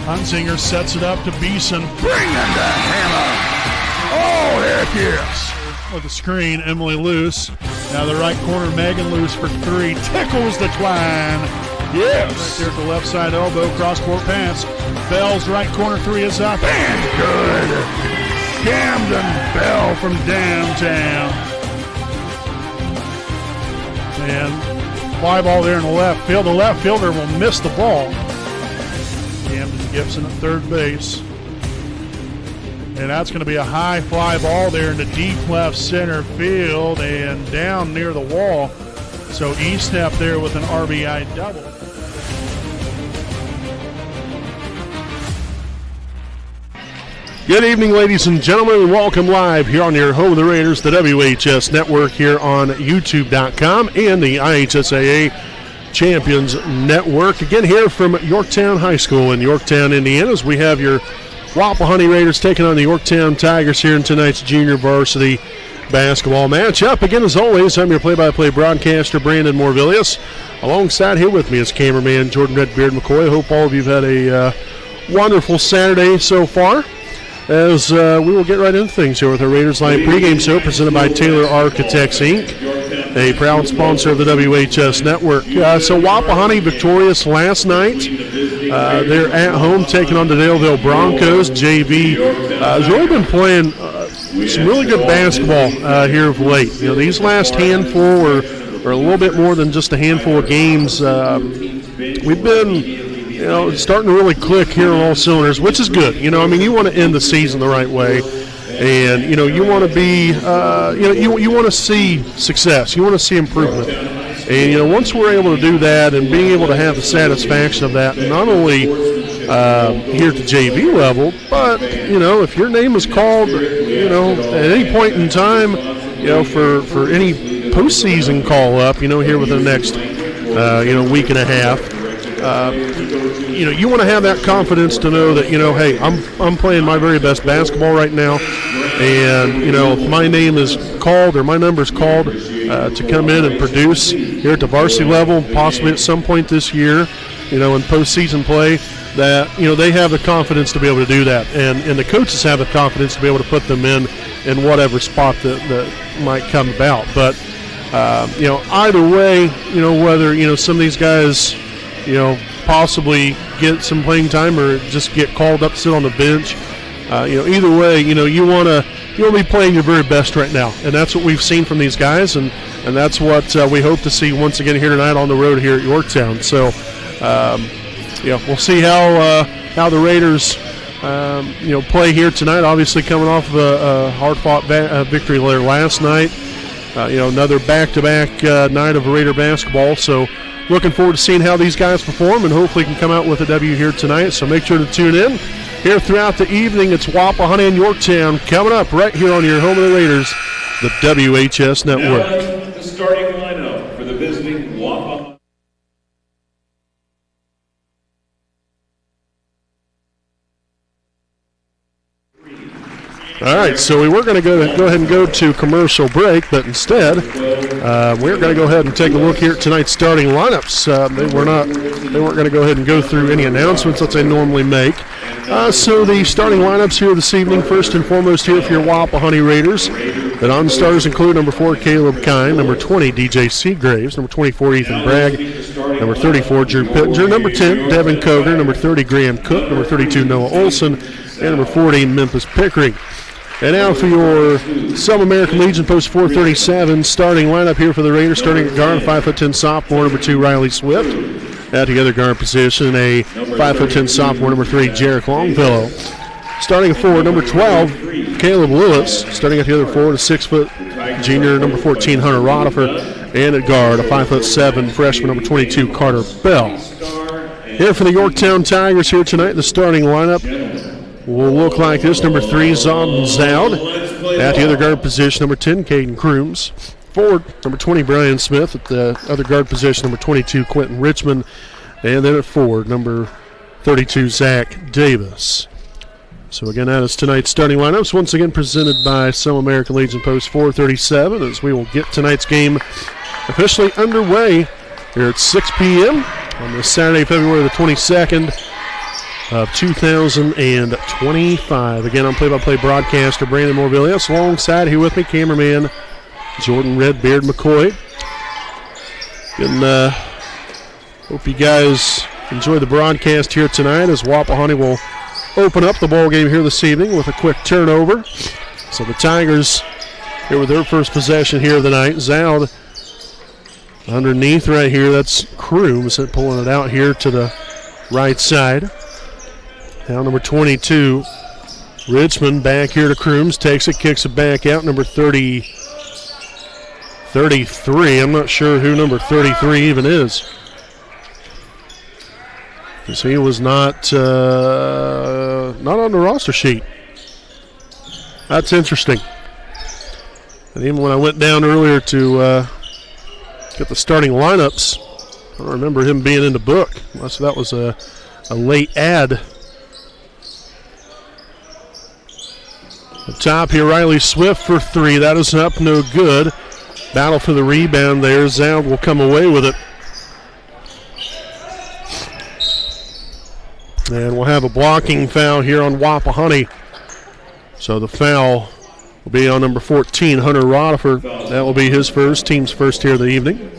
Hunzinger sets it up to Beeson. Bringing the hammer. Oh, there it is. With the screen, Emily Luce. Now the right corner, Megan Luce for three. Tickles the twine. Yes. Right there at the left side elbow, cross-court pass. Bell's right corner three is up. And good. Camden Bell from downtown. And fly ball there in the left field. The left fielder will miss the ball. Camden Gibson at third base. And that's going to be a high fly ball there in the deep left center field and down near the wall. So Estep there with an RBI double. Good evening, ladies and gentlemen, and welcome live here on your home of the Raiders, the WHS Network here on YouTube.com and the IHSAA Champions Network. Again, here from Yorktown High School in Yorktown, Indiana, as we have your Wapahani Raiders taking on the Yorktown Tigers here in tonight's junior varsity basketball matchup. Again, as always, I'm your play-by-play broadcaster, Brandon Morvillius. Alongside here with me is cameraman Jordan Redbeard McCoy. I hope all of you have had a wonderful Saturday so far. As we will get right into things here with our Raiders Live pregame show presented by Taylor Architects, Inc., a proud sponsor of the WHS Network. So Wapahani victorious last night. They're at home taking on the Daleville Broncos. JV has really been playing some really good basketball here of late. You know, these last handful are a little bit more than just a handful of games. We've been starting to really click here on all cylinders, which is good. You want to end the season the right way, and you want to be, you want to see success. You want to see improvement, and once we're able to do that and being able to have the satisfaction of that, not only here at the JV level, but if your name is called, at any point in time, for any postseason call up, here within the next, week and a half. You want to have that confidence to know that, hey, I'm playing my very best basketball right now, and, if my name is called or my number is called to come in and produce here at the varsity level, possibly at some point this year, in postseason play, that, they have the confidence to be able to do that, and the coaches have the confidence to be able to put them in whatever spot that might come about. But, either way, whether, some of these guys, possibly get some playing time or just get called up to sit on the bench. Either way, you want to be playing your very best right now, and that's what we've seen from these guys, and that's what we hope to see once again here tonight on the road here at Yorktown. So, we'll see how the Raiders, play here tonight. Obviously, coming off of a hard-fought victory there last night. Another back-to-back night of Raider basketball. So. Looking forward to seeing how these guys perform, and hopefully can come out with a W here tonight. So make sure to tune in. Here throughout the evening, it's Wapahani and Yorktown coming up right here on your home of the Raiders, the WHS Network. Now, the starting lineup for the visiting Wapahani. All right, so we were going to go ahead and go to commercial break, but instead we're going to go ahead and take a look here at tonight's starting lineups. They weren't going to go ahead and go through any announcements that they normally make. So the starting lineups here this evening, first and foremost here for your Wapahani Raiders. The non-starters include number 4, Caleb Kine, number 20, DJ Seagraves, number 24, Ethan Bragg, number 34, Drew Pittenger, number 10, Devin Koger, number 30, Graham Cook, number 32, Noah Olson, and number 40, Memphis Pickering. And now for your Some American Legion Post 437 starting lineup here for the Raiders, starting at guard, 5'10" sophomore, number 2, Riley Swift. At the other guard position, a 5'10" sophomore, number 3, Jarek Longfellow. Starting at forward, number 12, Caleb Lewis. Starting at the other forward, a 6-foot junior, number 14, Hunter Rodifer. And at guard, a 5'7" freshman, number 22, Carter Bell. Here for the Yorktown Tigers here tonight, the starting lineup will look like this. Number 3, Zalden Zoud. At the other guard position, number 10, Caden Crooms. Forward, number 20, Brian Smith. At the other guard position, number 22, Quentin Richmond. And then at forward, number 32, Zach Davis. So again, that is tonight's starting lineups. Once again presented by Some American Legion Post 437, as we will get tonight's game officially underway here at 6 p.m. on this Saturday, February the 22nd. of 2025. Again, I'm play-by-play broadcaster Brandon Morvillius. Alongside here with me, cameraman Jordan Redbeard McCoy. And hope you guys enjoy the broadcast here tonight as Wapahani will open up the ball game here this evening with a quick turnover. So the Tigers here with their first possession here of the night. Zoud underneath right here. That's Crooms pulling it out here to the right side. Now number 22, Richmond back here to Crooms. Takes it, kicks it back out. Number 33. I'm not sure who number 33 even is. Because he was not on the roster sheet. That's interesting. And even when I went down earlier to get the starting lineups, I don't remember him being in the book. Unless that was a late ad. Up top here, Riley Swift for three. That is up, no good. Battle for the rebound there. Zoud will come away with it. And we'll have a blocking foul here on Wapahani. So the foul will be on number 14, Hunter Roddifer. That will be his first, team's first here of the evening.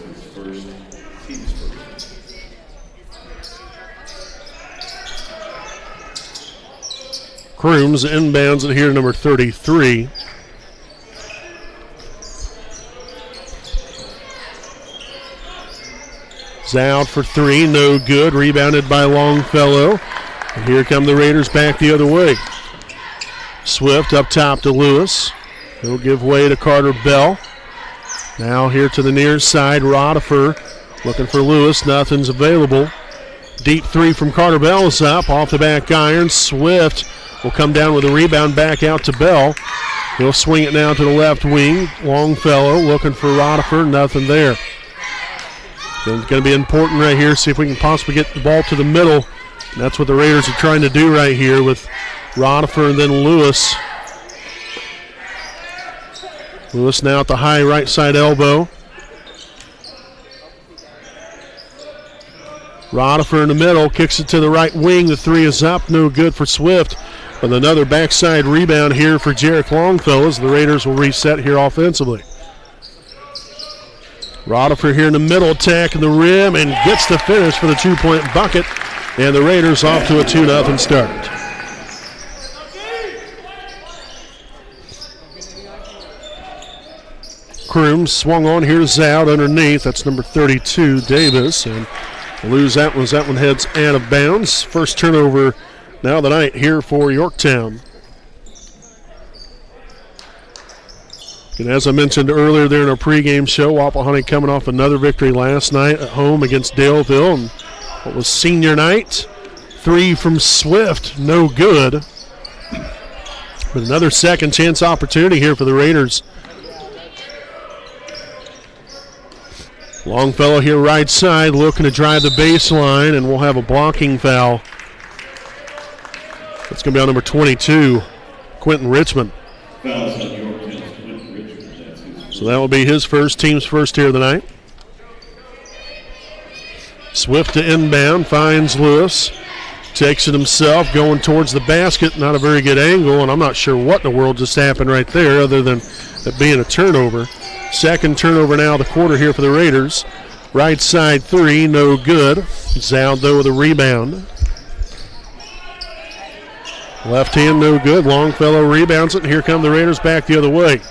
Crooms inbounds it here to number 33. Zoud for three, no good. Rebounded by Longfellow. And here come the Raiders back the other way. Swift up top to Lewis. He'll give way to Carter Bell. Now here to the near side, Roddifer looking for Lewis. Nothing's available. Deep three from Carter Bell is up. Off the back iron. Swift will come down with a rebound back out to Bell. He'll swing it now to the left wing. Longfellow looking for Roddifer. Nothing there. It's going to be important right here. See if we can possibly get the ball to the middle. And that's what the Raiders are trying to do right here with Roddifer and then Lewis. Lewis now at the high right side elbow. Roddifer in the middle, kicks it to the right wing. The three is up, no good for Swift. But another backside rebound here for Jarek Longfellow as the Raiders will reset here offensively. Roddifer here in the middle, attacking the rim and gets the finish for the 2-point bucket. And the Raiders off to a 2-0 start. Crooms swung on here, Zoud underneath. That's number 32, Davis. And lose that one. That one heads out of bounds. First turnover now of the night here for Yorktown. And as I mentioned earlier there in our pregame show, Wapahani coming off another victory last night at home against Daleville. And what was senior night? Three from Swift, no good. But another second chance opportunity here for the Raiders. Longfellow here right side looking to drive the baseline, and we'll have a blocking foul. That's going to be on number 22, Quentin Richmond. So that will be his first, team's first here of the night. Swift to inbound, finds Lewis. Takes it himself, going towards the basket. Not a very good angle, and I'm not sure what in the world just happened right there other than it being a turnover. Second turnover now of the quarter here for the Raiders. Right side three, no good. Zoud though with a rebound. Left hand, no good. Longfellow rebounds it, and here come the Raiders back the other way.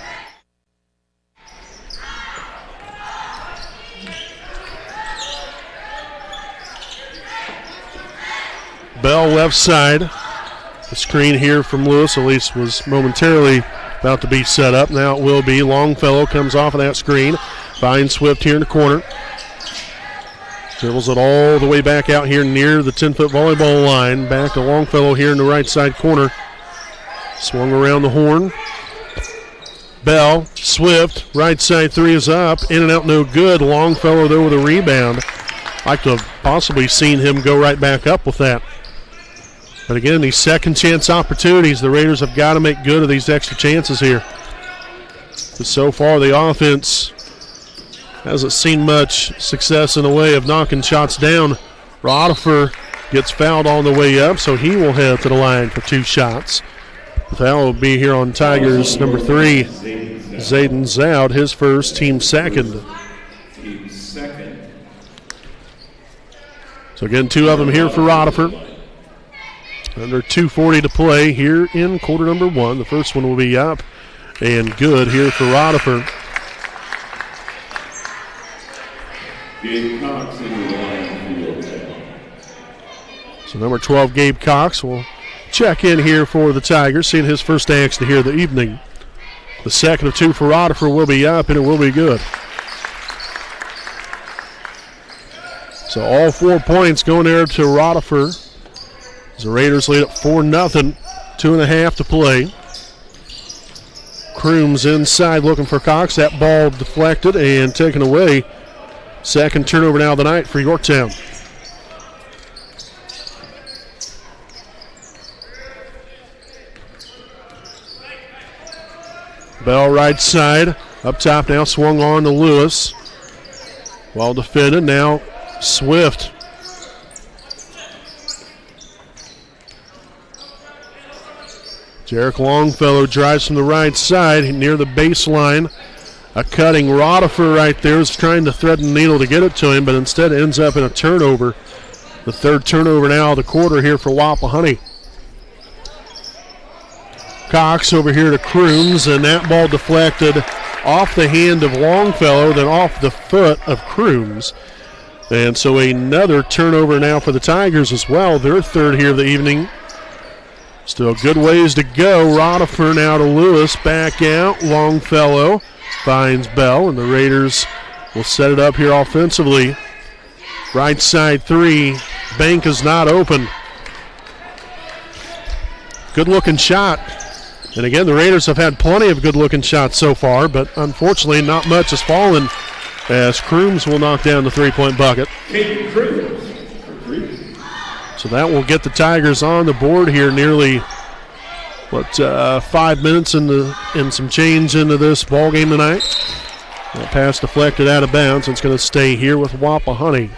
Bell left side. The screen here from Lewis, at least, was momentarily about to be set up. Now it will be. Longfellow comes off of that screen. Finds Swift here in the corner. Dribbles it all the way back out here near the 10-foot volleyball line. Back to Longfellow here in the right side corner. Swung around the horn. Bell, Swift, right side three is up. In and out, no good. Longfellow there with a rebound. Like to have possibly seen him go right back up with that. But again, these second chance opportunities, the Raiders have got to make good of these extra chances here. But so far, the offense hasn't seen much success in the way of knocking shots down. Roddifer gets fouled on the way up, so he will head to the line for 2 shots. The foul will be here on Tigers number 3, Zayden Zoud, his first, team second. So again, 2 of them here for Rutherford. Under 2:40 to play here in quarter number 1. The first one will be up and good here for Rutherford. So number 12, Gabe Cox, will check in here for the Tigers, seeing his first action here of the evening. The second of 2 for Rutherford will be up, and it will be good. So all 4 points going there to Rutherford. As the Raiders lead up 4-0, 2.5 to play. Crooms inside looking for Cox. That ball deflected and taken away. Second turnover now of the night for Yorktown. Bell right side. Up top now, swung on to Lewis. Well defended. Now Swift. Jarek Longfellow drives from the right side near the baseline. A cutting Rutherford right there is trying to thread the needle to get it to him, but instead ends up in a turnover. The third turnover now of the quarter here for Wapahani. Cox over here to Crooms, and that ball deflected off the hand of Longfellow, then off the foot of Crooms. And so another turnover now for the Tigers as well, their third here of the evening. Still good ways to go. Rutherford now to Lewis, back out. Longfellow finds Bell, and the Raiders will set it up here offensively. Right side 3, bank is not open. Good looking shot. And again, the Raiders have had plenty of good looking shots so far, but unfortunately not much has fallen as Crooms will knock down the 3-point bucket. So that will get the Tigers on the board here nearly, 5 minutes and some change into this ball game tonight. That pass deflected out of bounds. It's going to stay here with Wapahani.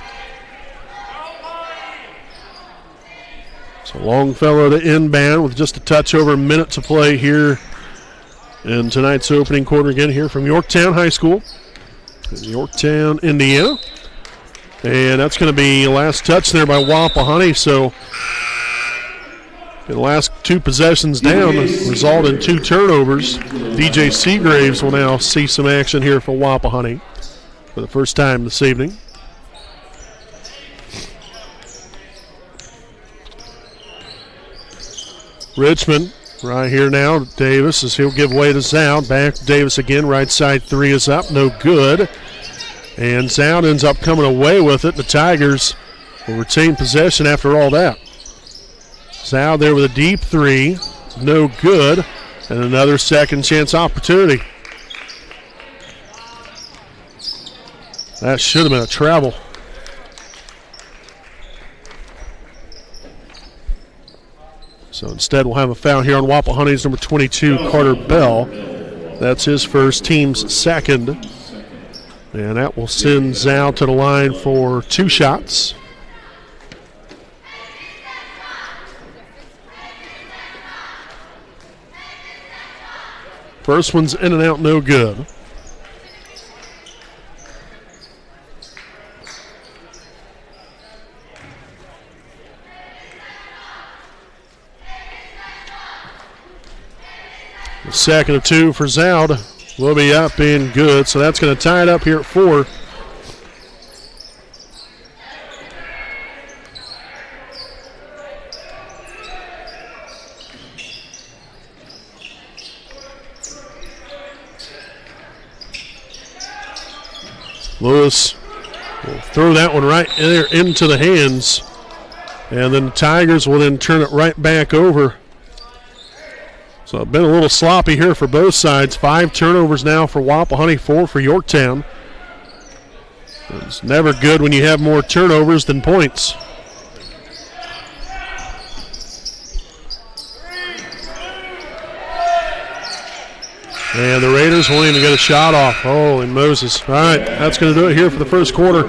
So Longfellow to inbound with just a touch over a minute to play here in tonight's opening quarter again here from Yorktown High School in Yorktown, Indiana. And that's going to be last touch there by Wapahani. So the last 2 possessions down result in 2 turnovers. DJ Seagraves will now see some action here for Wapahani for the first time this evening. Richmond right here now. Davis as he'll give way to Zoud. Back to Davis again. Right side 3 is up. No good. And Zoud ends up coming away with it. The Tigers will retain possession after all that. Zoud there with a deep 3. No good. And another second chance opportunity. That should have been a travel. So instead we'll have a foul here on Wapahani's number 22, Carter Bell. That's his first, team's second. And that will send Zoud to the line for 2 shots. First one's in and out, no good. The second of 2 for Zoud will be up and good, so that's going to tie it up here at 4. Lewis will throw that one right there into the hands, and then the Tigers will then turn it right back over. So it's been a little sloppy here for both sides. 5 turnovers now for Wapahani, 4 for Yorktown. It's never good when you have more turnovers than points. And the Raiders won't even get a shot off. Holy Moses. All right, that's going to do it here for the first quarter.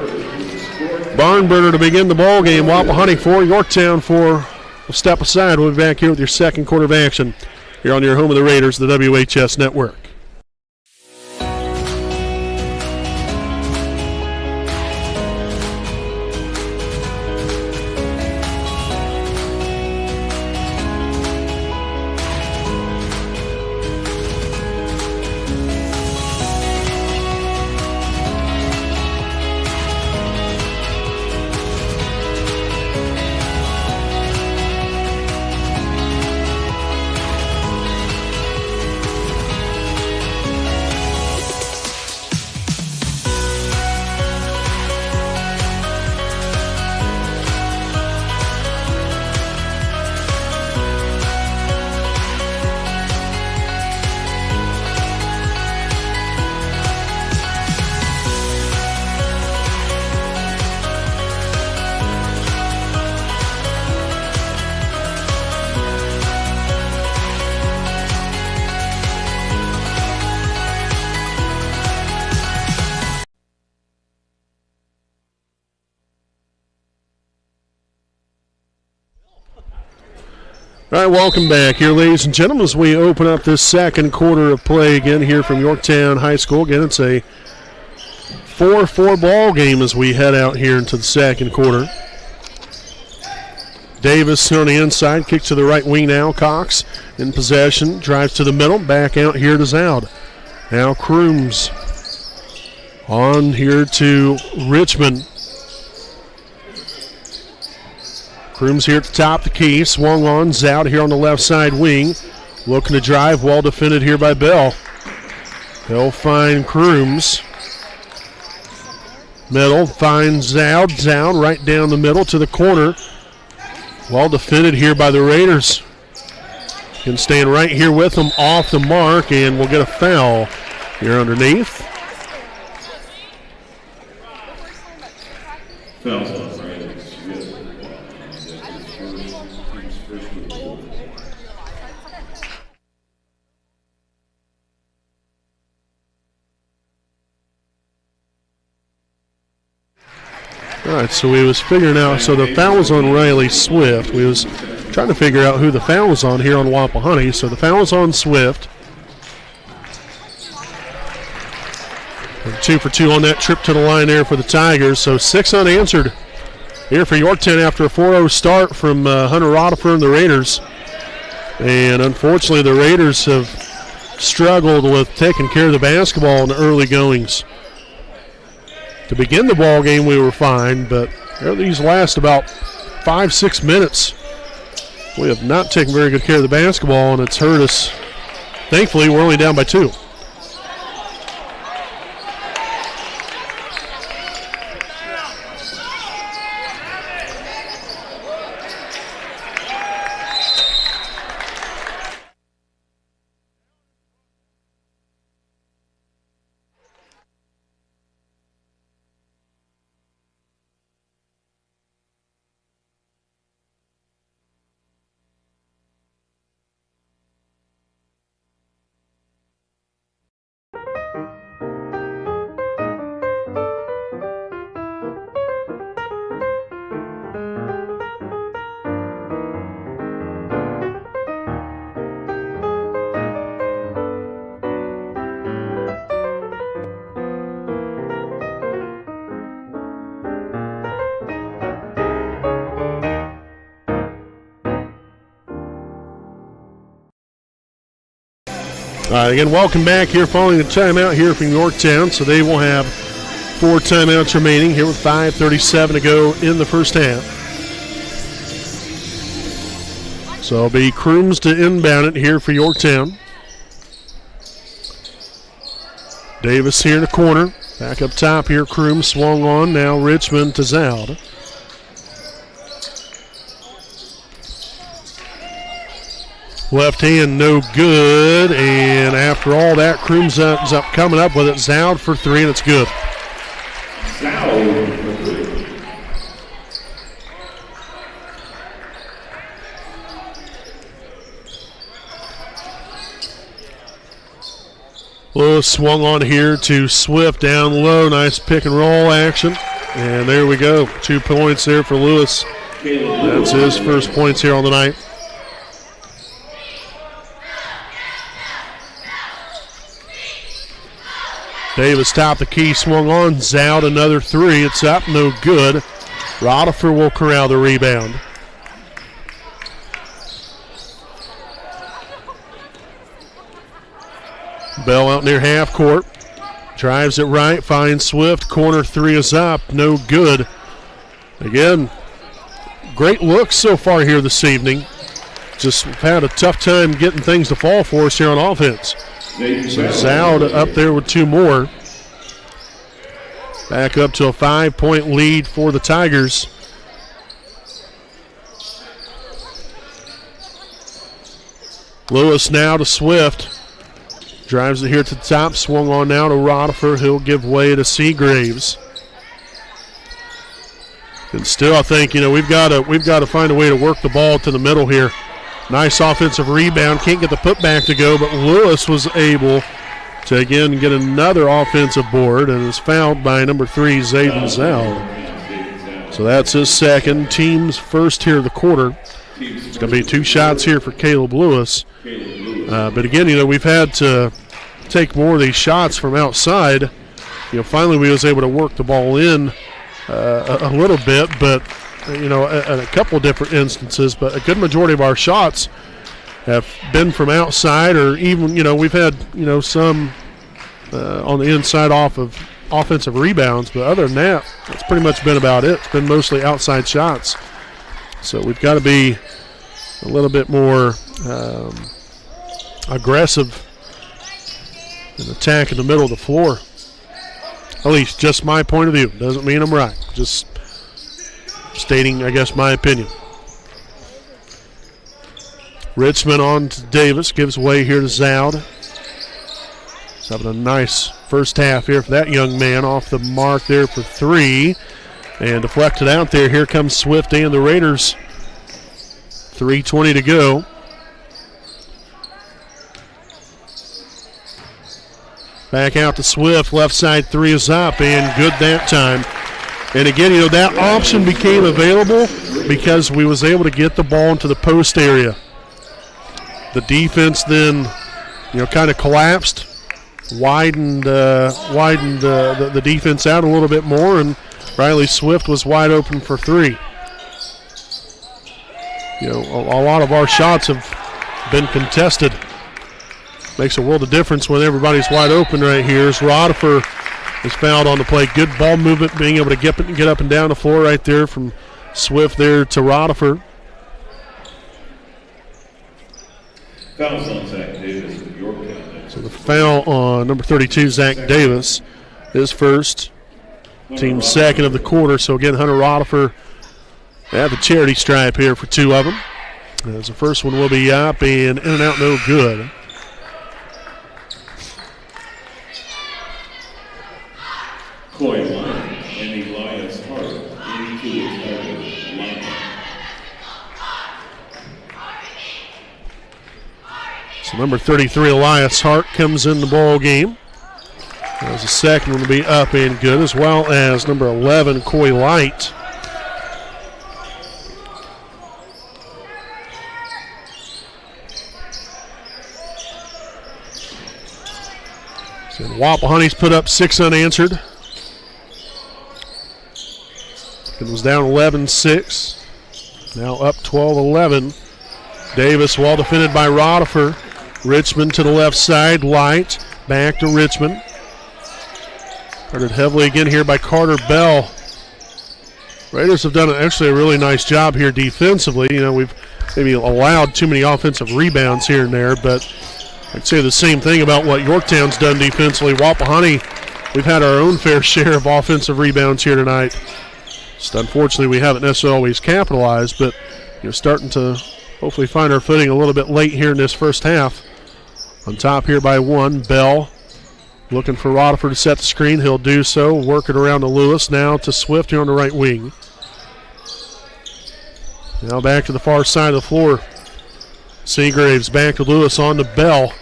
Barnburner to begin the ball game. Wapahani 4, Yorktown 4. We'll step aside. We'll be back here with your second quarter of action here on your home of the Raiders, the WHS Network. All right, welcome back here, ladies and gentlemen, as we open up this second quarter of play again here from Yorktown High School. Again, it's a 4-4 ball game as we head out here into the second quarter. Davis on the inside, kick to the right wing now. Cox in possession, drives to the middle, back out here to Zoud. Now Crooms on here to Richmond. Crooms here at the top of the key, swung on, Zoud here on the left side wing. Looking to drive, well defended here by Bell. He'll find Crooms. Middle, finds Zoud. Zoud right down the middle to the corner. Well defended here by the Raiders. Can stand right here with them off the mark, and we'll get a foul here underneath. Foul. All right, so we was figuring out, so the foul was on Riley Swift. We was trying to figure out who the foul was on here on Wapahani. So the foul was on Swift. 2 for 2 on that trip to the line there for the Tigers. So 6 unanswered here for Yorktown after a 4-0 start from Hunter Rodifer and the Raiders. And unfortunately, the Raiders have struggled with taking care of the basketball in the early goings. To begin the ball game, we were fine, but these last about 5-6 minutes, we have not taken very good care of the basketball, and it's hurt us. Thankfully, we're only down by 2. All right, again, welcome back here following the timeout here from Yorktown. So they will have 4 timeouts remaining here with 5:37 to go in the first half. So it'll be Crooms to inbound it here for Yorktown. Davis here in the corner. Back up top here, Crooms swung on. Now Richmond to Zoud. Left hand no good, and after all that, Crooms ends up coming up with it. Zoud for 3, and it's good. Zoud for 3. Lewis swung on here to Swift down low. Nice pick and roll action. And there we go. 2 points there for Lewis. That's his first points here on the night. Davis top the key, swung on, Zout another three. It's up, no good. Rodifer will corral the rebound. Bell out near half court. Drives it right, finds Swift. Corner three is up, no good. Again, great looks so far here this evening. Just had a tough time getting things to fall for us here on offense. So Zoud up there with 2 more. Back up to a 5-point lead for the Tigers. Lewis now to Swift. Drives it here to the top, swung on now to Rodifer. He'll give way to Seagraves. And still, I think, we've got to find a way to work the ball to the middle here. Nice offensive rebound. Can't get the putback to go, but Lewis was able to, again, get another offensive board and is fouled by number 3, Zayden Zoud. So that's his second. Team's first here of the quarter. It's going to be 2 shots here for Caleb Lewis. But again, we've had to take more of these shots from outside. Finally we was able to work the ball in a little bit, but in a couple different instances. But a good majority of our shots have been from outside, or even we've had some on the inside off of offensive rebounds. But other than that, that's pretty much been about it. It's been mostly outside shots. So we've got to be a little bit more aggressive and attack in the middle of the floor. At least just my point of view. Doesn't mean I'm right. Just stating, I guess, my opinion. Richmond on to Davis. Gives way here to Zoud. He's having a nice first half here for that young man. Off the mark there for 3. And deflected out there. Here comes Swift and the Raiders. 3:20 to go. Back out to Swift. Left side 3 is up and good that time. And again, that option became available because we was able to get the ball into the post area. The defense then, kind of collapsed, widened the defense out a little bit more, and Riley Swift was wide open for 3. A lot of our shots have been contested. Makes a world of difference when everybody's wide open right here. As Rodifer is fouled on the play. Good ball movement, being able to get up and down the floor right there from Swift there to Rodifer. Fouls on Zach Davis of Yorktown. So the foul on number 32, Zach Davis, his first. Team's second of the quarter. So again, Hunter Rodifer at the charity stripe here for 2 of them. As the first one will be up and in and out, no good. Coy Line and Elias Hart into the Tiger lineup. So number 33, Elias Hart, comes in the ball game. As the second one will be up and good, as well as number 11, Coy Light. So Wapahani's put up 6 unanswered. It was down 11-6. Now up 12-11. Davis, well defended by Rodifer. Richmond to the left side. Light back to Richmond. Guarded heavily again here by Carter Bell. Raiders have done actually a really nice job here defensively. We've maybe allowed too many offensive rebounds here and there, but I'd say the same thing about what Yorktown's done defensively. Wapahani, we've had our own fair share of offensive rebounds here tonight. Just unfortunately, we haven't necessarily always capitalized, but starting to hopefully find our footing a little bit late here in this first half. On top here by 1, Bell looking for Rodifer to set the screen. He'll do so. Work it around to Lewis. Now to Swift here on the right wing. Now back to the far side of the floor. Seagraves back to Lewis on to Bell.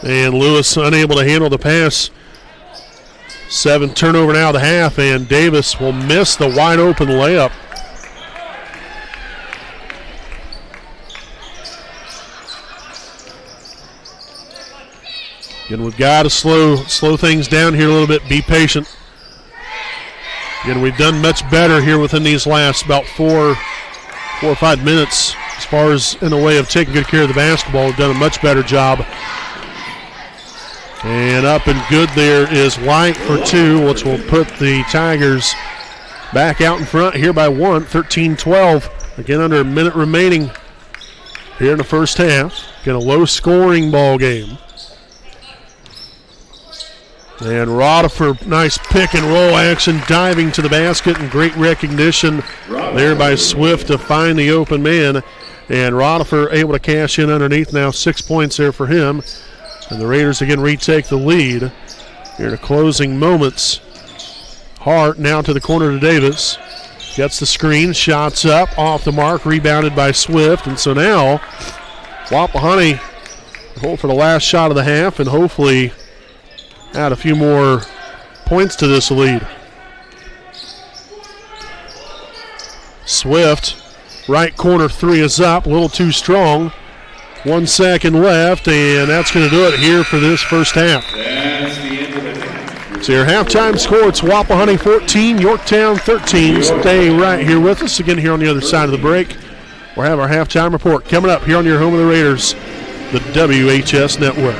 And Lewis unable to handle the pass. 7 turnover now at the half, and Davis will miss the wide open layup. Again, we've got to slow things down here a little bit, be patient. Again, we've done much better here within these last about 4 or 5 minutes as far as in the way of taking good care of the basketball. We've done a much better job. And up and good there is White for 2, which will put the Tigers back out in front here by 1, 13-12. Again, under a minute remaining here in the first half. Again, a low-scoring ball game. And Roddifer, nice pick and roll action, diving to the basket, and great recognition there by Swift to find the open man. And Roddifer able to cash in underneath now, 6 points there for him. And the Raiders again retake the lead here to closing moments. Hart now to the corner to Davis. Gets the screen, shots up, off the mark, rebounded by Swift. And so now Wapahani hold for the last shot of the half and hopefully add a few more points to this lead. Swift, right corner 3 is up, a little too strong. 1 second left, and that's going to do it here for this first half. That's the end of the half. So your halftime score, it's Wapahani 14, Yorktown 13. Stay right here with us again here on the other side of the break. We'll have our halftime report coming up here on your home of the Raiders, the WHS Network.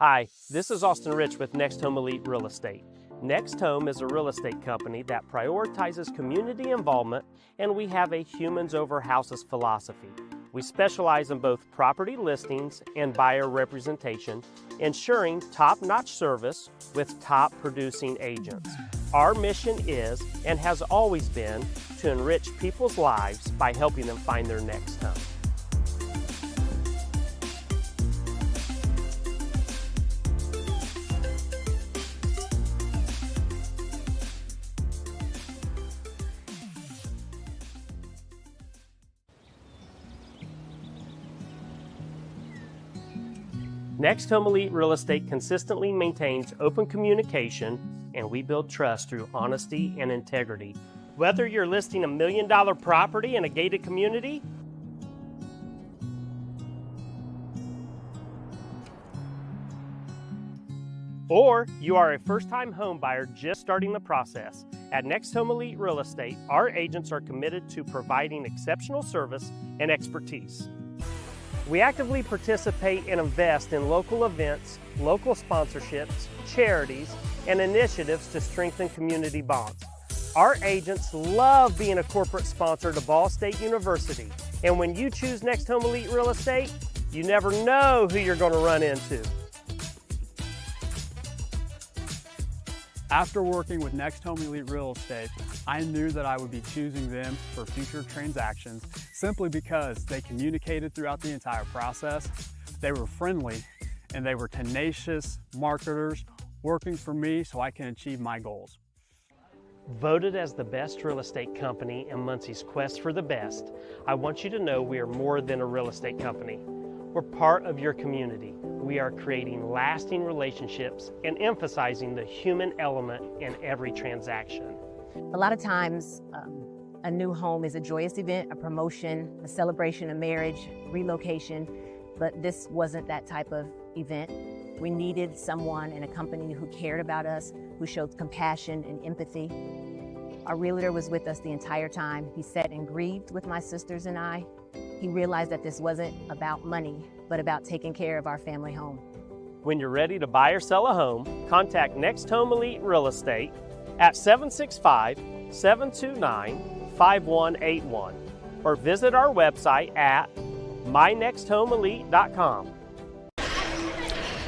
Hi, this is Austin Rich with Next Home Elite Real Estate. Next Home is a real estate company that prioritizes community involvement, and we have a humans over houses philosophy. We specialize in both property listings and buyer representation, ensuring top-notch service with top producing agents. Our mission is, and has always been, to enrich people's lives by helping them find their next home. Next Home Elite Real Estate consistently maintains open communication, and we build trust through honesty and integrity. Whether you're listing $1 million property in a gated community, or you are a first-time home buyer just starting the process, at Next Home Elite Real Estate, our agents are committed to providing exceptional service and expertise. We actively participate and invest in local events, local sponsorships, charities, and initiatives to strengthen community bonds. Our agents love being a corporate sponsor to Ball State University, and when you choose Next Home Elite Real Estate, you never know who you're going to run into. After working with Next Home Elite Real Estate, I knew that I would be choosing them for future transactions simply because they communicated throughout the entire process, they were friendly, and they were tenacious marketers working for me so I can achieve my goals. Voted as the best real estate company in Muncie's quest for the best, I want you to know we are more than a real estate company. We're part of your community. We are creating lasting relationships and emphasizing the human element in every transaction. A lot of times, a new home is a joyous event, a promotion, a celebration of marriage, relocation, but this wasn't that type of event. We needed someone in a company who cared about us, who showed compassion and empathy. Our realtor was with us the entire time. He sat and grieved with my sisters and I. He realized that this wasn't about money, but about taking care of our family home. When you're ready to buy or sell a home, contact Next Home Elite Real Estate at 765-729-5181 or visit our website at mynexthomeelite.com.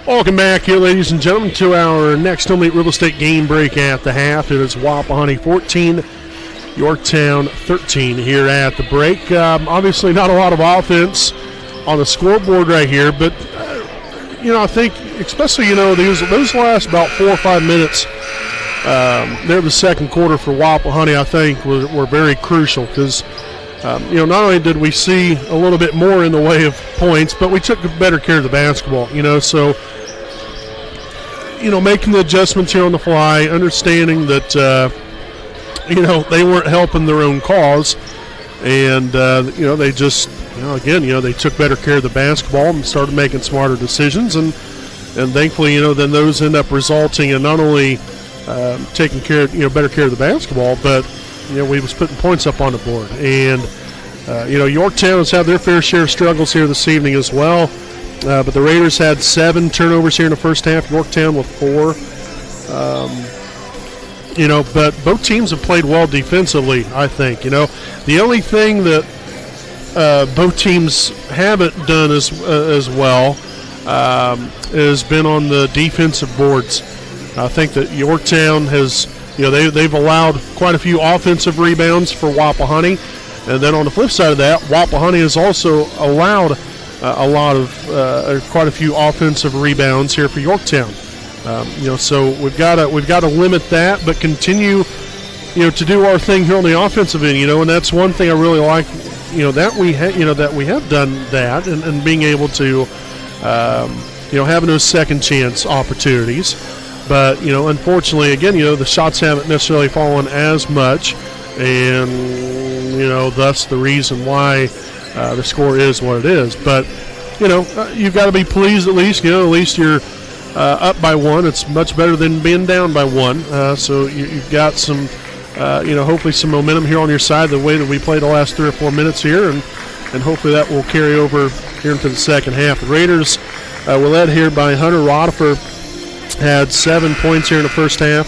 Welcome back here, ladies and gentlemen, to our Next Home Elite Real Estate game break at the half. It is Wapahani 14, Yorktown 13 here at the break. Obviously not a lot of offense on the scoreboard right here, but, I think especially, those last about 4 or 5 minutes there the second quarter for Wapahani, I think, were very crucial because, not only did we see a little bit more in the way of points, but we took better care of the basketball, so making the adjustments here on the fly, understanding that, they weren't helping their own cause. And, they just, they took better care of the basketball and started making smarter decisions. And thankfully, then those end up resulting in not only taking care of, better care of the basketball, but, we was putting points up on the board. And, Yorktown has had their fair share of struggles here this evening as well. But the Raiders had 7 turnovers here in the first half, Yorktown with 4. But both teams have played well defensively, I think. The only thing that both teams haven't done as well has been on the defensive boards. I think that Yorktown has, they've allowed quite a few offensive rebounds for Wapahani. And then on the flip side of that, Wapahani has also allowed quite a few offensive rebounds here for Yorktown. So we've got to limit that, but continue, to do our thing here on the offensive end. And that's one thing I really like, that we have done that, and being able to, having those second chance opportunities. But unfortunately, again, the shots haven't necessarily fallen as much, and thus the reason why the score is what it is. But you've got to be pleased at least. At least you're up by 1. It's much better than being down by 1. So you've got some, hopefully some momentum here on your side. The way that we played the last 3 or 4 minutes here, and hopefully that will carry over here into the second half. The Raiders We're led here by Hunter Roddifer, had 7 points here in the first half.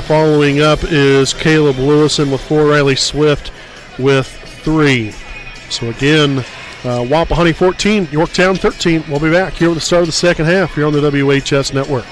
Following up is Caleb Lewison with 4, Riley Swift with 3. So again, Wapahani 14, Yorktown 13. We'll be back here with the start of the second half here on the WHS Network.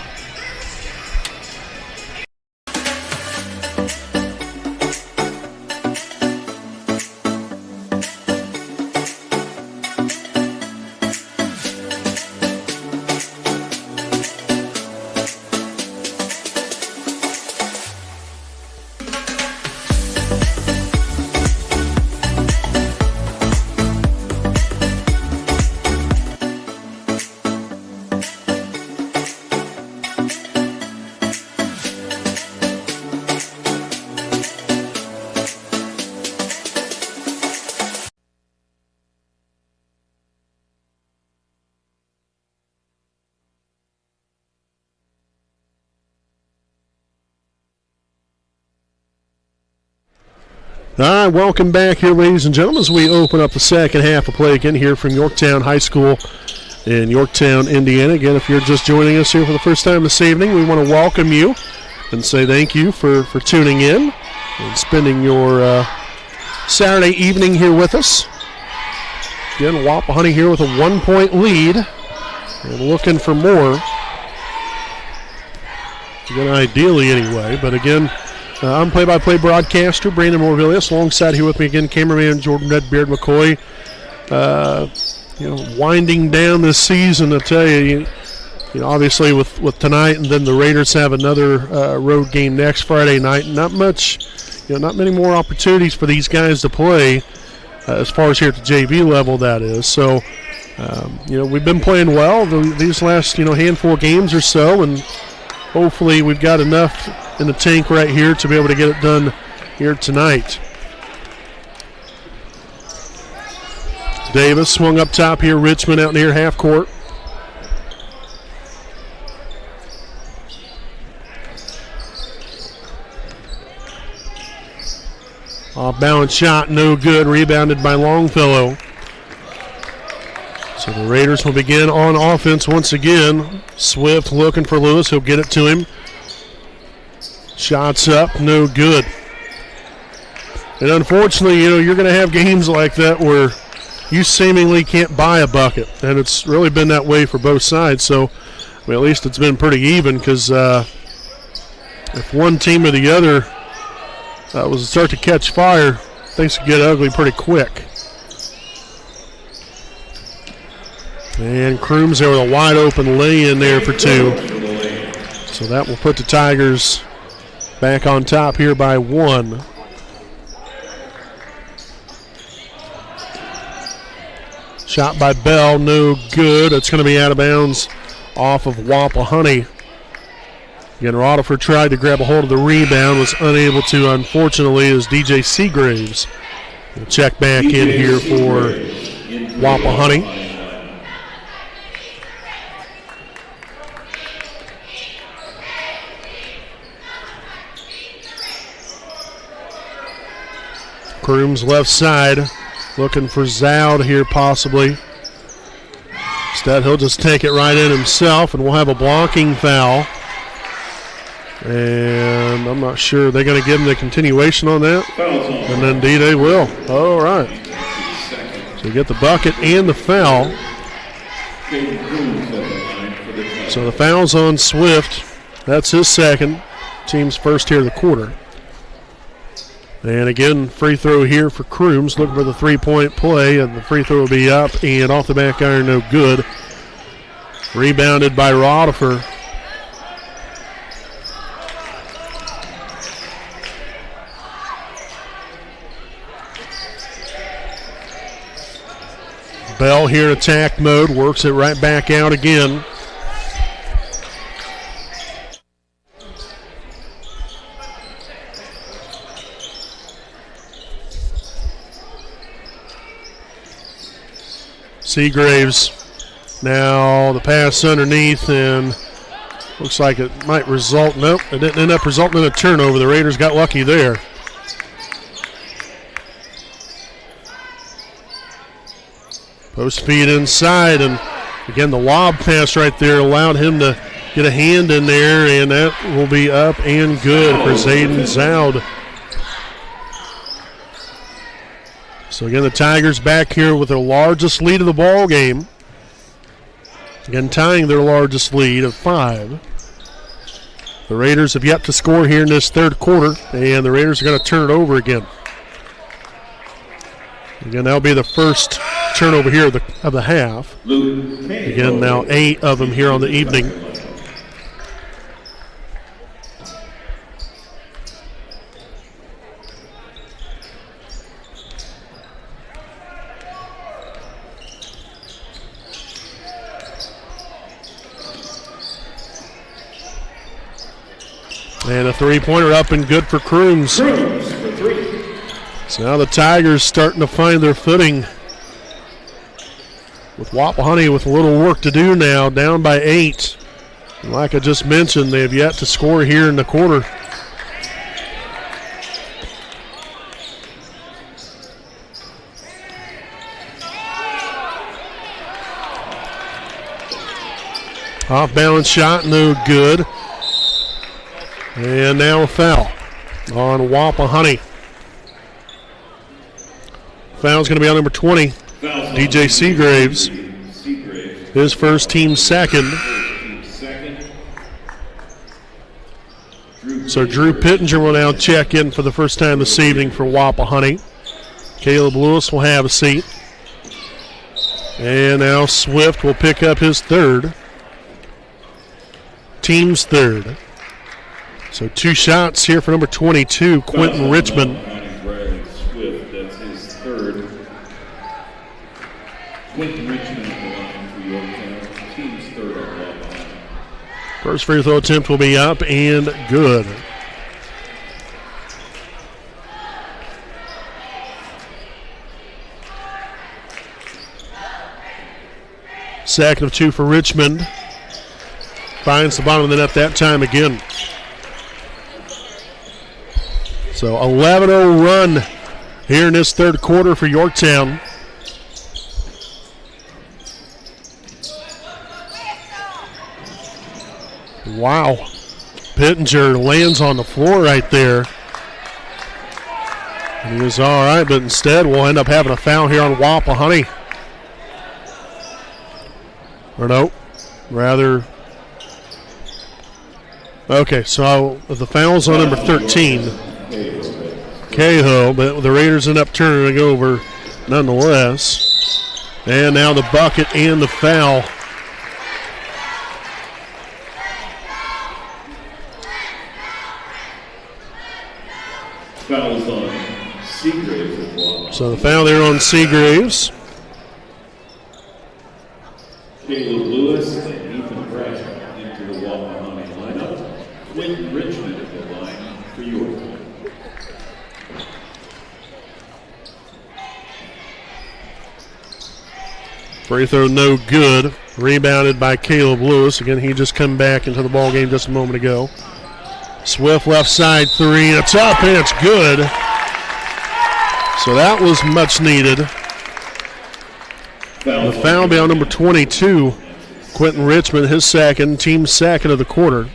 All right, welcome back here, ladies and gentlemen, as we open up the second half of play again here from Yorktown High School in Yorktown, Indiana. Again, if you're just joining us here for the first time this evening, we want to welcome you and say thank you for tuning in and spending your Saturday evening here with us. Again, Wapahani here with a 1-point lead and looking for more. Again, ideally anyway, but again, I'm play-by-play broadcaster Brandon Morvillius. Alongside here with me again, cameraman Jordan Redbeard McCoy. Winding down this season, I tell you, obviously with tonight, and then the Raiders have another road game next Friday night. Not many more opportunities for these guys to play as far as here at the JV level, that is. So, we've been playing well these last handful of games or so, and hopefully we've got enough in the tank right here to be able to get it done here tonight. Davis swung up top here. Richmond out near half court. Off balance shot, no good. Rebounded by Longfellow. So the Raiders will begin on offense once again. Swift looking for Lewis. He'll get it to him. Shots up, no good. And unfortunately, you're going to have games like that where you seemingly can't buy a bucket. And it's really been that way for both sides. So, at least it's been pretty even, because if one team or the other was to start to catch fire, things could get ugly pretty quick. And Crooms there with a wide open lay in there for 2. So that will put the Tigers back on top here by 1. Shot by Bell, no good. It's going to be out of bounds off of Wapahani. Again, Roddifer tried to grab a hold of the rebound, was unable to, unfortunately, as DJ Seagraves will check back in here for Wapahani. Crooms left side, looking for Zoud here possibly. Instead, he'll just take it right in himself, and we'll have a blocking foul. And I'm not sure they're going to give him the continuation on that. And indeed they will. All right. So you get the bucket and the foul. So the foul's on Swift. That's his second. Team's first here of the quarter. And again, free throw here for Crooms, looking for the three-point play, and the free throw will be up and off the back iron, no good. Rebounded by Roddifer. Bell here in attack mode, works it right back out again. Seagraves, now the pass underneath, and looks like it might result, nope, it didn't end up resulting in a turnover. The Raiders got lucky there. Post feed inside, and Again, the lob pass right there allowed him to get a hand in there, and that will be up and good for Zayden Zoud. So again, the Tigers back here with their largest lead of the ball game. Again, tying their largest lead of 5. The Raiders have yet to score here in this third quarter, and the Raiders are going to turn it over again. Again, that'll be the first turnover here of the half. Again, now 8 of them here on the evening. And a three-pointer up and good for Crooms. So now the Tigers starting to find their footing. With Wapahani with a little work to do now, down by 8. And like I just mentioned, they have yet to score here in the quarter. Off-balance shot, no good. And now a foul on Wapahani. Foul's going to be on number 20, DJ Seagraves. His first, team second. So Drew Pittenger will now check in for the first time this evening for Wapahani. Caleb Lewis will have a seat. And now Swift will pick up his third. Team's third. So 2 shots here for number 22, Quentin Richmond. Swift, that's his third. Quentin Richmond at the line for Yorktown, team's third on Wapahani. First free throw attempt will be up and good. Second of 2 for Richmond. Finds the bottom of the net that time again. So 11-0 run here in this third quarter for Yorktown. Wow. Pittenger lands on the floor right there. And he was all right, but instead we'll end up having a foul here on Wapahani. Or no, rather. Okay, so the foul's on number 13. Cahill, but the Raiders end up turning it over nonetheless. And now the bucket and the foul. Foul's on Seagraves as well. So the foul there on Seagraves. Caleb Lewis and Ethan Pratt into the Wapahani lineup. Quentin Richmond at the line for Yorktown. Free throw no good. Rebounded by Caleb Lewis. Again, he just come back into the ball game just a moment ago. Swift left side 3. It's up and it's good. So that was much needed. The foul be on number 22, Quentin Richmond, his second, team second of the quarter.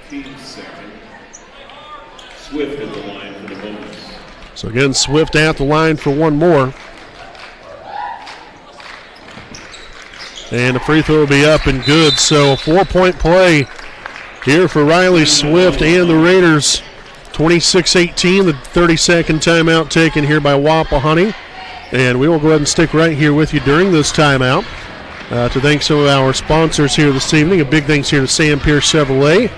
Swift at the line for the bonus. So again, Swift at the line for one more. And the free throw will be up and good. So a 4-point play here for Riley Swift and the Raiders. 26-18, the 30-second timeout taken here by Wapahani. And we will go ahead and stick right here with you during this timeout to thank some of our sponsors here this evening. A big thanks here to Sam Pierce Chevrolet,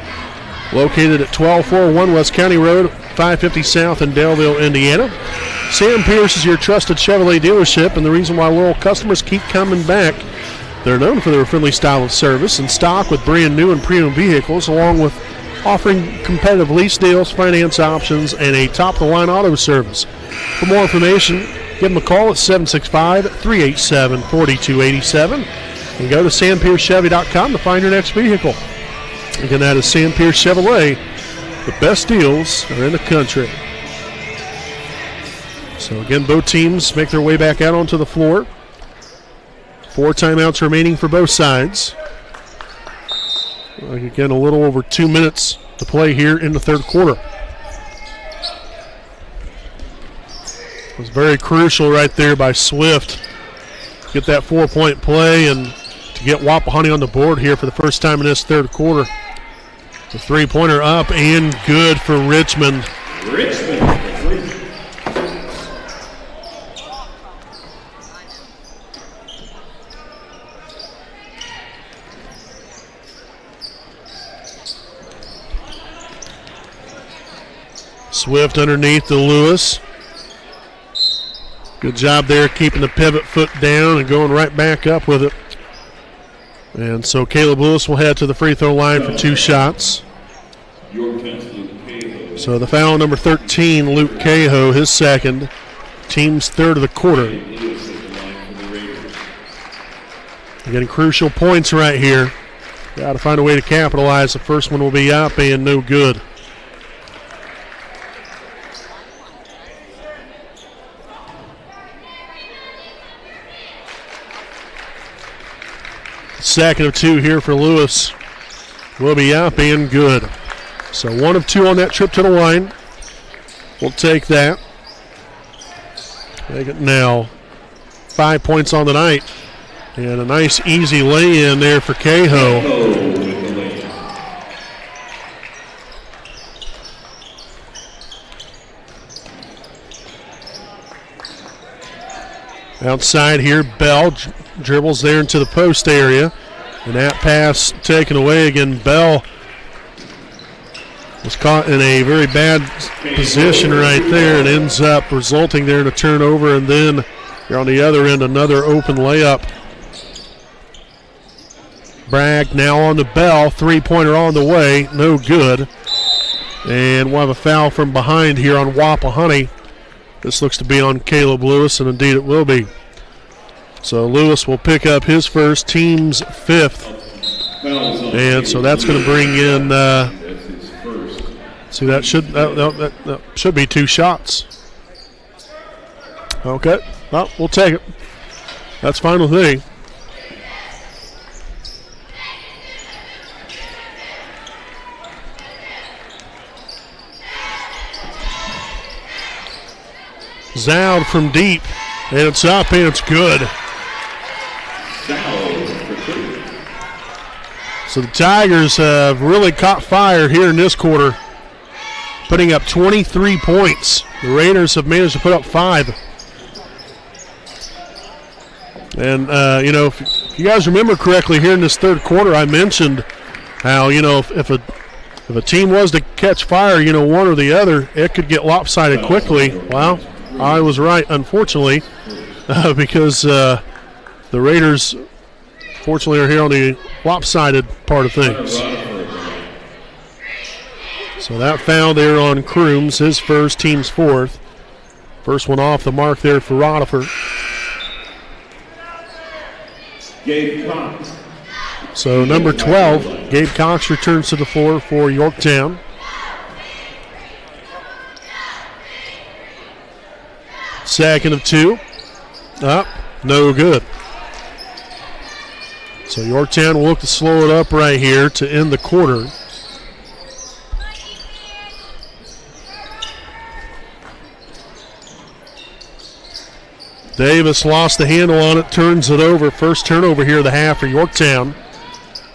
located at 1241 West County Road, 550 South in Delville, Indiana. Sam Pierce is your trusted Chevrolet dealership, and the reason why loyal customers keep coming back. They're known for their friendly style of service and stock with brand new and premium vehicles, along with offering competitive lease deals, finance options, and a top-of-the-line auto service. For more information, give them a call at 765-387-4287 and go to sampierchevy.com to find your next vehicle. Again, that is Sam Pierce Chevrolet. The best deals are in the country. So again, both teams make their way back out onto the floor. 4 timeouts remaining for both sides. Again, a little over 2 minutes to play here in the third quarter. It was very crucial right there by Swift. Get that 4-point play and to get Wapahani on the board here for the first time in this third quarter. The three-pointer up and good for Richmond. Swift underneath to Lewis. Good job there keeping the pivot foot down and going right back up with it. And so Caleb Lewis will head to the free throw line for 2 shots. So the foul number 13, Luke Cahoe, his second. Team's third of the quarter. They're getting crucial points right here. Got to find a way to capitalize. The first one will be up and no good. Second of 2 here for Lewis. Will be up and good. So 1 of 2 on that trip to the line. We'll take that. Make it now 5 points on the night. And a nice easy lay-in there for Cahoe. Outside here, Bell dribbles there into the post area. And that pass taken away again. Bell was caught in a very bad position right there and ends up resulting there in a turnover. And then here on the other end, another open layup. Bragg now on the Bell. Three-pointer on the way. No good. And we'll have a foul from behind here on Wapahani. This looks to be on Caleb Lewis, and indeed it will be. So Lewis will pick up his first, team's 5th. And so that's going to bring in, see, that should be 2 shots. Okay, well, we'll take it. That's fine with me. Zoud from deep, and it's up and it's good. So the Tigers have really caught fire here in this quarter, putting up 23 points. The Raiders have managed to put up 5. And, if you guys remember correctly, here in this third quarter, I mentioned how, if a team was to catch fire, one or the other, it could get lopsided quickly. Well, I was right, unfortunately, because the Raiders, fortunately, are here on the lopsided part of things. So that foul there on Crooms, his first, team's 4th. First one off the mark there for Rodifer. Gabe Cox. So number 12, Gabe Cox returns to the floor for Yorktown. Second of 2. Up, no good. So Yorktown will look to slow it up right here to end the quarter. Davis lost the handle on it, turns it over. First turnover here of the half for Yorktown.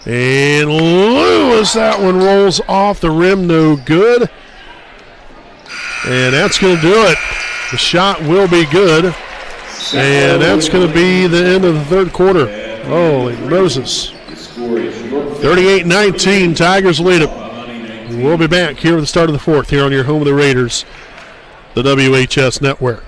And Lewis, that one rolls off the rim, no good. And that's going to do it. The shot will be good. And that's going to be the end of the third quarter. Holy Moses. 38-19, Tigers lead it. We'll be back here at the start of the 4th here on your home of the Raiders, the WHS Network.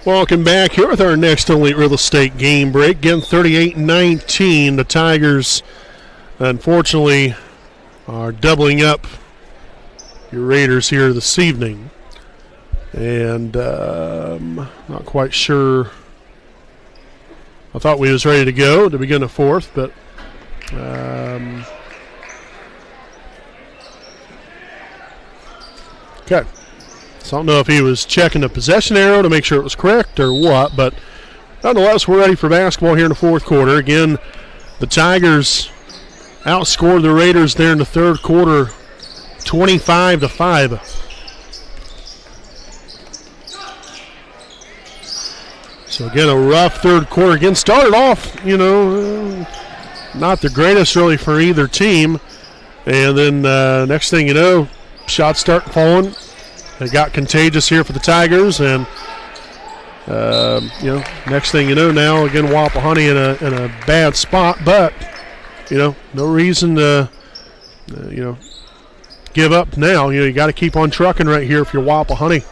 Welcome back here with our next Elite Real Estate game break. Again, 38-19. The Tigers, unfortunately, are doubling up your Raiders here this evening. And not quite sure. I thought we was ready to go to begin the fourth, but okay. So I don't know if he was checking the possession arrow to make sure it was correct or what, but nonetheless, we're ready for basketball here in the fourth quarter. Again, the Tigers outscored the Raiders there in the third quarter 25-5. So again, a rough third quarter. Again, started off, not the greatest really for either team. And then next thing you know, shots start falling. They got contagious here for the Tigers, and next thing you know, now again Wapahani in a bad spot, but no reason to give up now. You got to keep on trucking right here if you're Wapahani.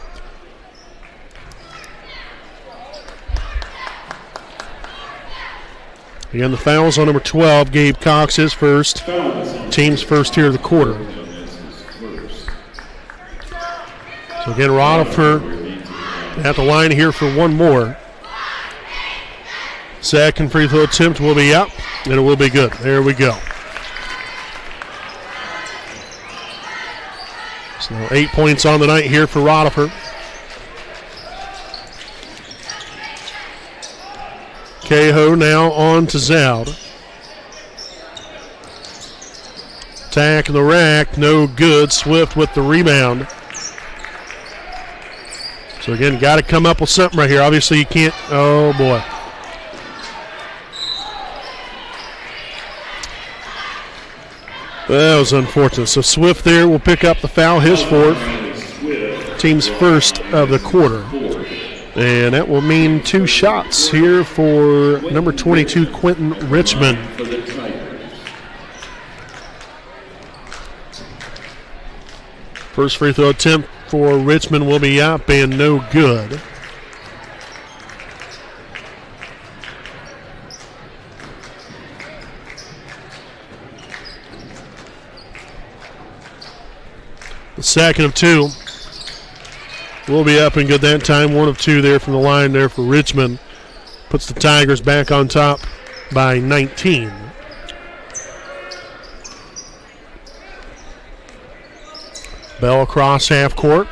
Again, the fouls on number 12, Gabe Cox, his first, team's first here of the quarter. So again, Rodifer at the line here for one more. Second free throw attempt will be up, and it will be good. There we go. So 8 points on the night here for Rodifer. Cahoe now on to Zoud. Attack in the rack, no good. Swift with the rebound. So again, got to come up with something right here. Obviously you can't, oh boy. That was unfortunate. So Swift there will pick up the foul, his fourth. Team's first of the quarter. And that will mean two shots here for number 22, Quentin Richmond. First free throw attempt for Richmond will be up and no good. The second of two will be up and good that time. One of two there from the line there for Richmond. Puts the Tigers back on top by 19. Bell across half court.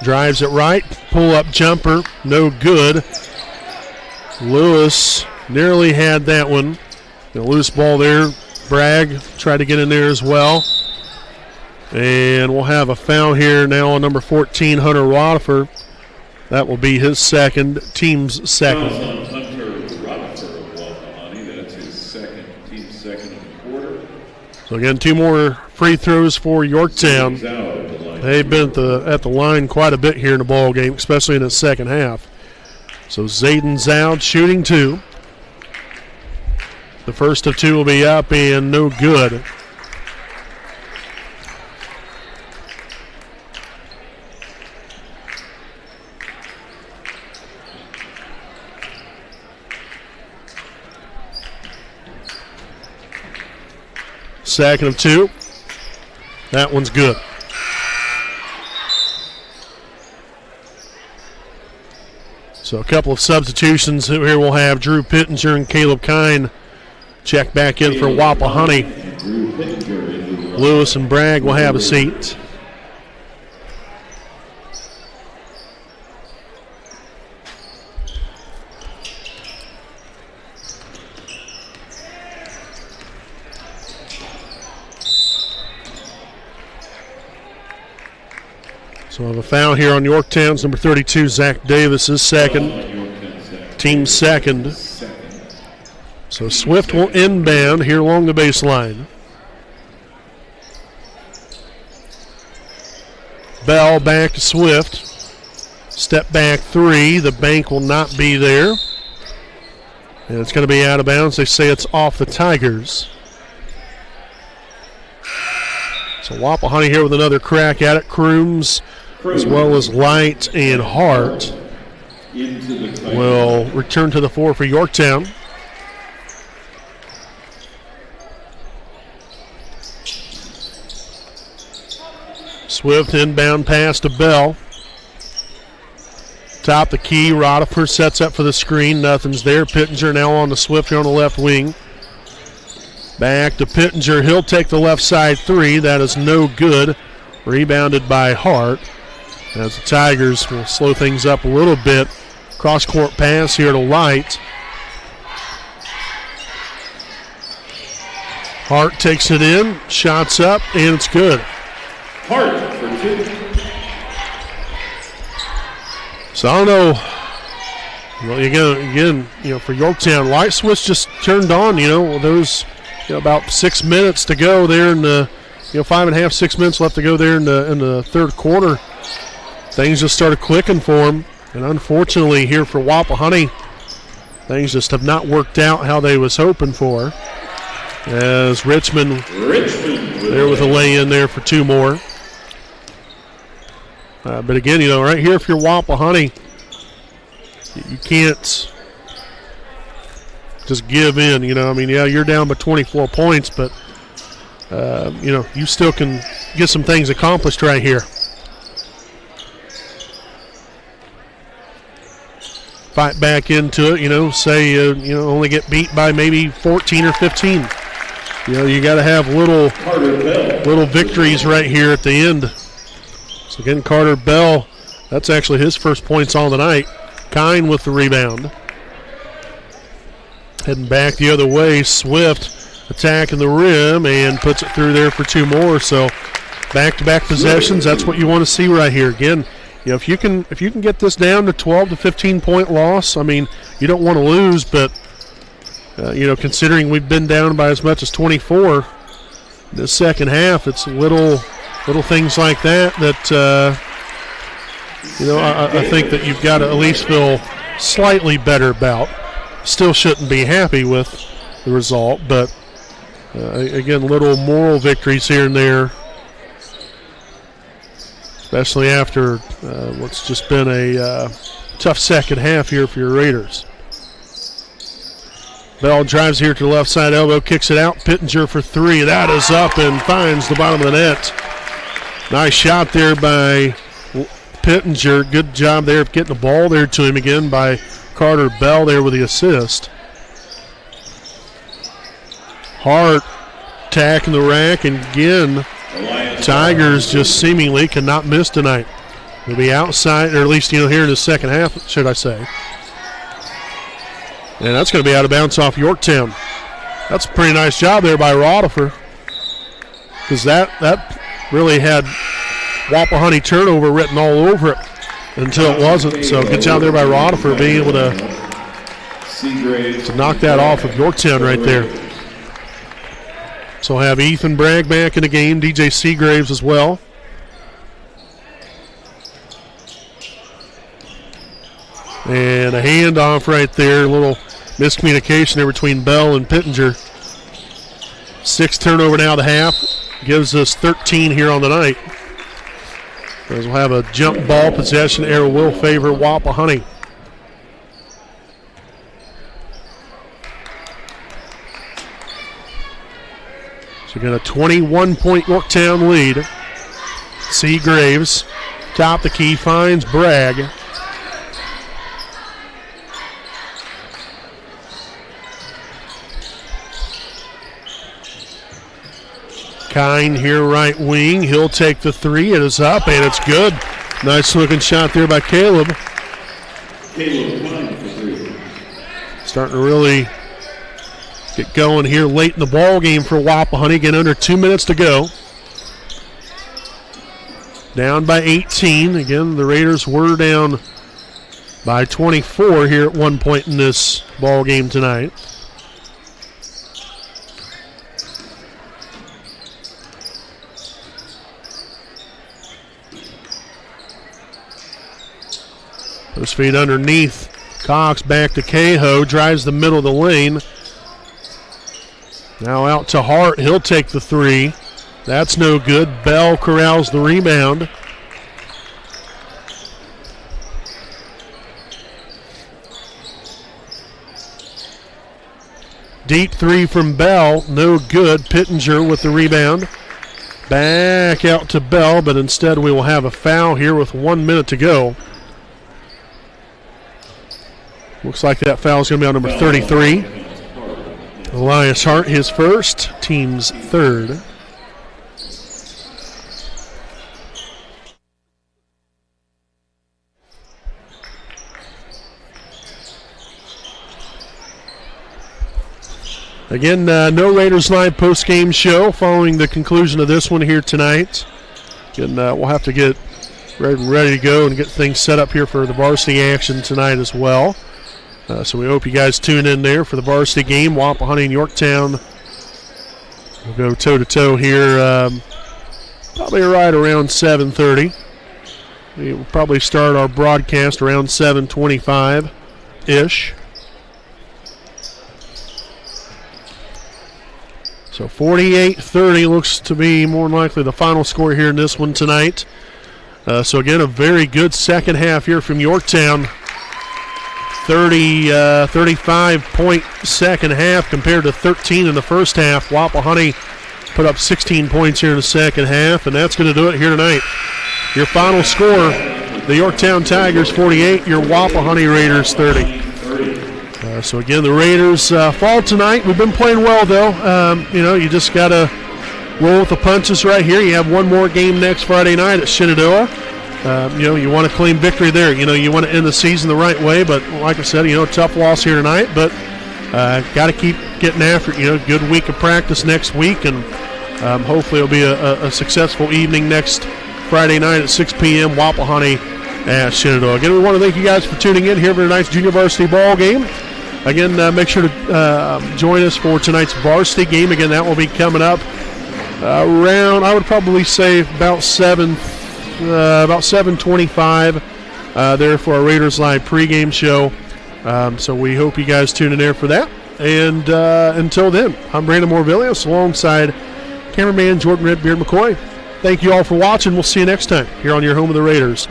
Drives it right. Pull-up jumper. No good. Lewis nearly had that one. A loose ball there. Bragg tried to get in there as well. And we'll have a foul here now on number 14, Hunter Rodifer. That will be his second, team's second. Hunter Rodifer of Wapahani. That's his second, team's second of the quarter. So again, two more free throws for Yorktown. They've been at the line quite a bit here in the ball game, especially in the second half. So Zayden Zoud shooting two. The first of two will be up and no good. Second of two. That one's good. So a couple of substitutions here. We'll have Drew Pittenger and Caleb Kine check back in for Wapahani. Lewis and Bragg will have a seat. So we have a foul here on Yorktown's number 32, Zach Davis, is second. Team second. So Swift will inbound here along the baseline. Bell back to Swift. Step back three. The bank will not be there. And it's going to be out of bounds. They say it's off the Tigers. So Wapahani here with another crack at it. Crooms as well as Light and Hart into the tight will return to the floor for Yorktown. Swift inbound pass to Bell. Top the key, Rodifer sets up for the screen. Nothing's there. Pittenger now on the Swift here on the left wing. Back to Pittenger. He'll take the left side three. That is no good. Rebounded by Hart. As the Tigers will slow things up a little bit. Cross-court pass here to Light. Hart takes it in. Shots up, and it's good. Hart for 2. So I don't know. Well, again, for Yorktown, light switch just turned on. There's about 6 minutes to go there in the 5.5, 6 minutes left to go there in the third quarter. Things just started clicking for them, and unfortunately here for Wapahani, things just have not worked out how they was hoping for. As Richmond there with a lay-in there for 2 more. But again, right here, if you're Wapahani, you can't just give in. You're down by 24 points, but you still can get some things accomplished right here. Fight back into it. Say only get beat by maybe 14 or 15. You got to have little victories right here at the end. So again, Carter Bell, that's actually his first points on the night. Kine with the rebound. Heading back the other way, Swift attacking the rim and puts it through there for 2 more. So back-to-back possessions, that's what you want to see right here. Again, if you can get this down to 12 to 15-point loss, you don't want to lose, but considering we've been down by as much as 24 in the second half, it's little things like that I think that you've got to at least feel slightly better about. Still shouldn't be happy with the result, but again, little moral victories here and there, especially after what's just been a tough second half here for your Raiders. Bell drives here to the left side elbow, kicks it out. Pittenger for 3. That is up and finds the bottom of the net. Nice shot there by Pittenger. Good job there of getting the ball there to him again by Carter Bell there with the assist. Hart attacking the rack, and again, Tigers just seemingly cannot miss tonight. They'll be outside, or at least here in the second half, should I say. And that's going to be out of bounds off Yorktown. That's a pretty nice job there by Rodifer, because that really had Wapahani turnover written all over it until it wasn't. So good job there by Rodifer being able to knock that off of Yorktown right there. So we'll have Ethan Bragg back in the game, DJ Seagraves as well. And a handoff right there, a little miscommunication there between Bell and Pittenger. 6th turnover now to half. Gives us 13 here on the night. As we'll have a jump ball possession. Error will favor Wapahani. So got a 21-point Yorktown lead. Seagraves, top the key, finds Bragg. Kine here, right wing. He'll take the 3. It is up, and it's good. Nice looking shot there by Caleb. Starting to really get going here late in the ball game for Wapahani. Again, under 2 minutes to go. Down by 18. Again, the Raiders were down by 24 here at one point in this ball game tonight. Those feet underneath. Cox back to Cahoe. Drives the middle of the lane. Now out to Hart. He'll take the 3. That's no good. Bell corrals the rebound. Deep three from Bell, no good. Pittenger with the rebound. Back out to Bell, but instead we will have a foul here with 1 minute to go. Looks like that foul is going to be on number 33. Elias Hart, his first, team's third. Again, no Raiders Live post-game show following the conclusion of this one here tonight. Again, we'll have to get ready to go and get things set up here for the varsity action tonight as well. So we hope you guys tune in there for the varsity game. Wapahani and Yorktown will go toe-to-toe here probably right around 7:30. We will probably start our broadcast around 7:25-ish. So 48-30 looks to be more than likely the final score here in this one tonight. So again, a very good second half here from Yorktown. 35-point second half compared to 13 in the first half. Wapahani put up 16 points here in the second half, and that's going to do it here tonight. Your final score, the Yorktown Tigers 48, your Wapahani Raiders 30. So again, the Raiders fall tonight. We've been playing well, though. You just got to roll with the punches right here. You have one more game next Friday night at Shenandoah. You want to claim victory there. You want to end the season the right way. But like I said, tough loss here tonight. But got to keep getting after it. Good week of practice next week, and hopefully it'll be a successful evening next Friday night at 6 p.m. Wapahani at Shenandoah. Again, we want to thank you guys for tuning in here for tonight's junior varsity ball game. Again, make sure to join us for tonight's varsity game. Again, that will be coming up around, I would probably say about 7:25 there for our Raiders Live pregame show. So we hope you guys tune in there for that. And until then, I'm Brandon Morvillius alongside cameraman Jordan Redbeard McCoy. Thank you all for watching. We'll see you next time here on your home of the Raiders,